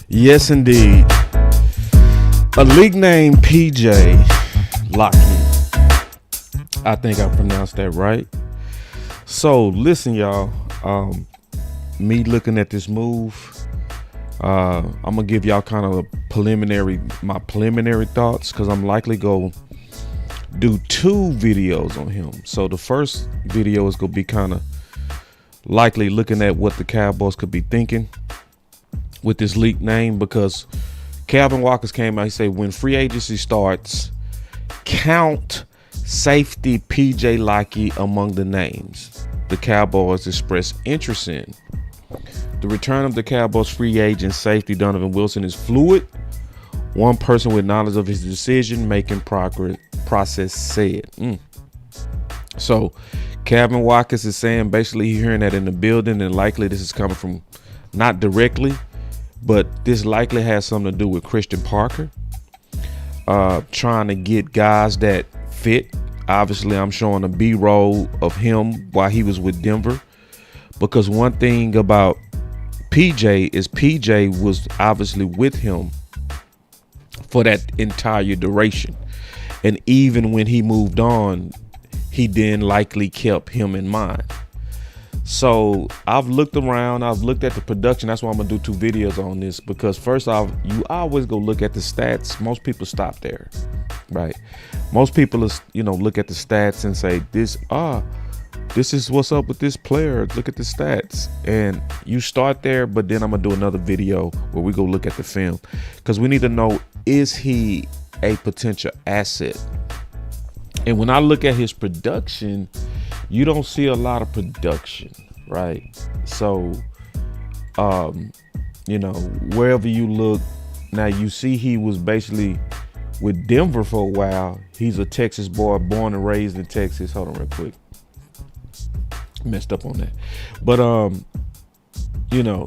Yes, indeed. A league named P.J. Locke. I think I pronounced that right. So listen, y'all. Me looking at this move, I'm gonna give y'all kind of my preliminary thoughts, because I'm likely go do 2 videos on him. So the first video is gonna be kind of likely looking at what the Cowboys could be thinking with this league name, because Calvin Watkins came out. He said, when free agency starts, count safety P.J. Locke among the names the Cowboys express interest in. The return of the Cowboys free agent safety Donovan Wilson is fluid. One person with knowledge of his decision-making process said. So Calvin Watkins is saying, basically hearing that in the building, and likely this is coming from, not directly, but this likely has something to do with Christian Parker, trying to get guys that fit. Obviously, I'm showing a B-roll of him while he was with Denver, because one thing about PJ is PJ was obviously with him for that entire duration, and even when he moved on, he then likely kept him in mind. So I've looked around, I've looked at the production. That's why I'm gonna do 2 videos on this, because first off, you always go look at the stats. Most people stop there, right? Most people look at the stats and say, this is what's up with this player. Look at the stats, and you start there. But then I'm gonna do another video where we go look at the film, because we need to know, is he a potential asset? And when I look at his production, you don't see a lot of production, right? So, wherever you look, now you see he was basically with Denver for a while. He's a Texas boy, born and raised in Texas. Hold on real quick. Messed up on that. But,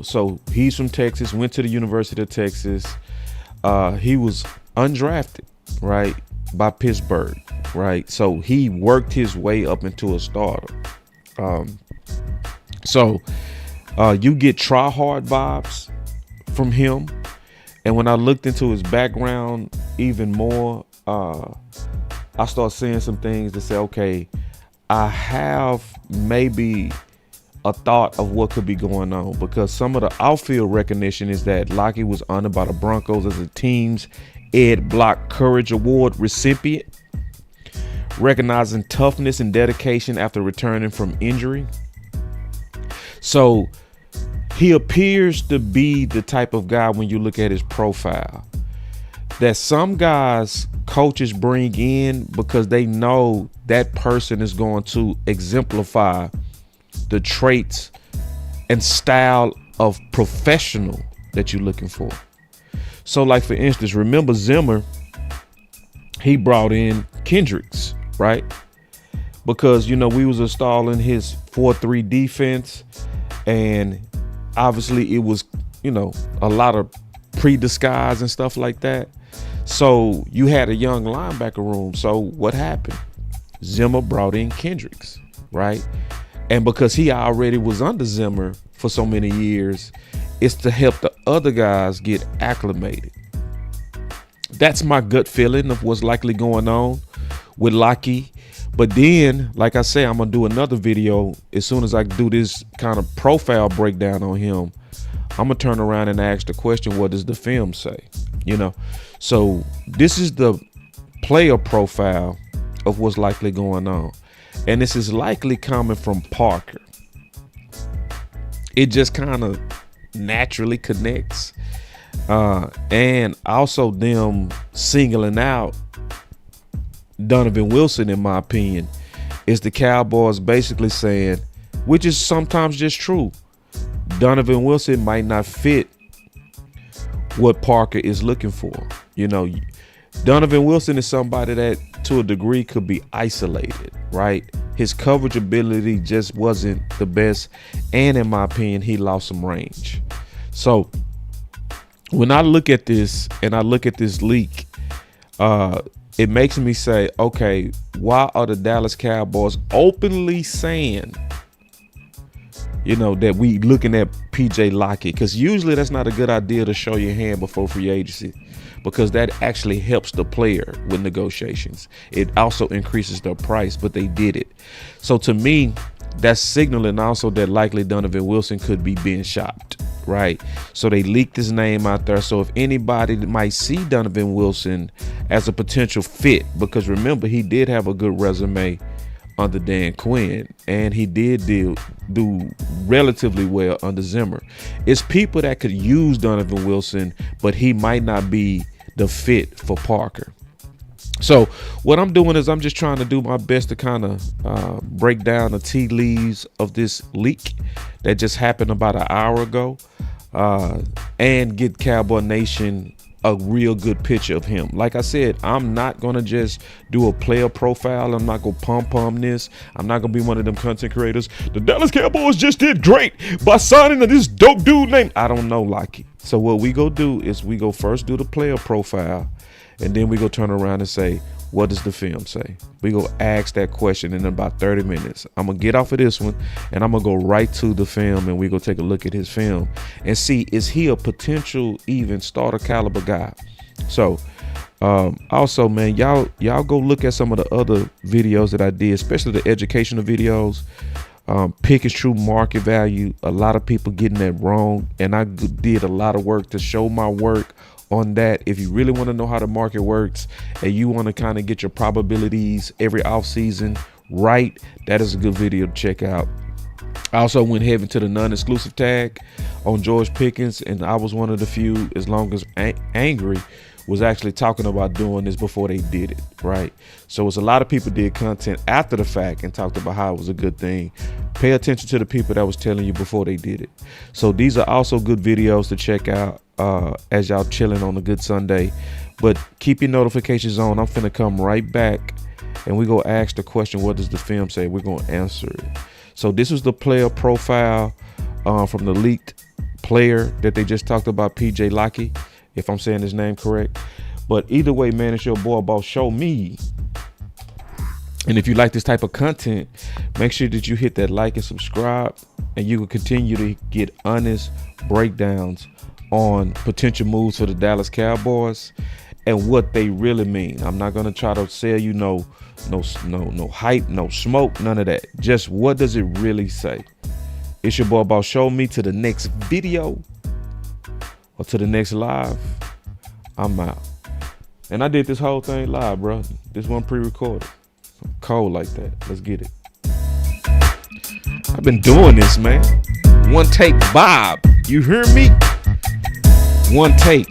so he's from Texas, went to the University of Texas. He was undrafted, right, by Pittsburgh, right? So he worked his way up into a starter. You get try hard vibes from him. And when I looked into his background even more, I started seeing some things that say, okay, I have maybe a thought of what could be going on, because some of the outfield recognition is that Locke was honored by the Broncos as a team's Ed Block Courage Award recipient, recognizing toughness and dedication after returning from injury. So he appears to be the type of guy, when you look at his profile, that some guys coaches bring in because they know that person is going to exemplify the traits and style of professional that you're looking for. So like, for instance, remember Zimmer, he brought in Kendricks, right? Because, we was installing his 4-3 defense, and obviously it was, a lot of pre-disguise and stuff like that. So you had a young linebacker room. So what happened? Zimmer brought in Kendricks, right? And because he already was under Zimmer for so many years, it's to help the other guys get acclimated. That's my gut feeling of what's likely going on with Locke. But then, like I say, I'm going to do another video as soon as I do this kind of profile breakdown on him. I'm going to turn around and ask the question, what does the film say? So this is the player profile of what's likely going on. And this is likely coming from Parker. It just kind of naturally connects. And also them singling out Donovan Wilson, in my opinion, is the Cowboys basically saying, which is sometimes just true, Donovan Wilson might not fit what Parker is looking for. Donovan Wilson is somebody that to a degree could be isolated, right? His coverage ability just wasn't the best, and in my opinion, he lost some range. So when I look at this and I look at this leak, it makes me say, okay, why are the Dallas Cowboys openly saying that we looking at PJ Lockett, because usually that's not a good idea to show your hand before free agency, because that actually helps the player with negotiations. It also increases their price, but they did it. So to me, that's signaling also that likely Donovan Wilson could be being shopped, right? So they leaked his name out there. So if anybody might see Donovan Wilson as a potential fit, because remember, he did have a good resume under Dan Quinn, and he did do relatively well under Zimmer. It's people that could use Donovan Wilson, but he might not be the fit for Parker. So what I'm doing is I'm just trying to do my best to kind of break down the tea leaves of this leak that just happened about an hour ago, and get Cowboy Nation a real good picture of him. Like I said, I'm not gonna just do a player profile. I'm not gonna pump this. I'm not gonna be one of them content creators. The Dallas Cowboys just did great by signing this dope dude named, I don't know, like it. So what we go do is we go first do the player profile, and then we go turn around and say, what does the film say? We go ask that question in about 30 minutes. I'm going to get off of this one, and I'm going to go right to the film, and we go take a look at his film and see, is he a potential even starter caliber guy? So also, man, y'all go look at some of the other videos that I did, especially the educational videos. Pick is true market value. A lot of people getting that wrong, and I did a lot of work to show my work on that. If you really want to know how the market works and you want to kind of get your probabilities every offseason right, that is a good video to check out. I also went heavy to the non-exclusive tag on George Pickens, and I was one of the few, as long as Angry was actually talking about doing this before they did it, right? So it's a lot of people did content after the fact and talked about how it was a good thing. Pay attention to the people that was telling you before they did it. So these are also good videos to check out as y'all chilling on a good Sunday. But keep your notifications on. I'm finna come right back and we go ask the question, what does the film say? We're gonna answer it. So this was the player profile from the leaked player that they just talked about, PJ Lockett, if I'm saying his name correct. But either way, man, it's your boy Boss Show Me. And if you like this type of content, make sure that you hit that like and subscribe, and you will continue to get honest breakdowns on potential moves for the Dallas Cowboys and what they really mean. I'm not gonna try to sell you no hype, no smoke, none of that. Just what does it really say? It's your boy Boss Show Me. To the next video or to the next live, I'm out. And I did this whole thing live, bro. This one pre-recorded. I'm cold like that. Let's get it. I've been doing this, man. One take Bob. You hear me? One take.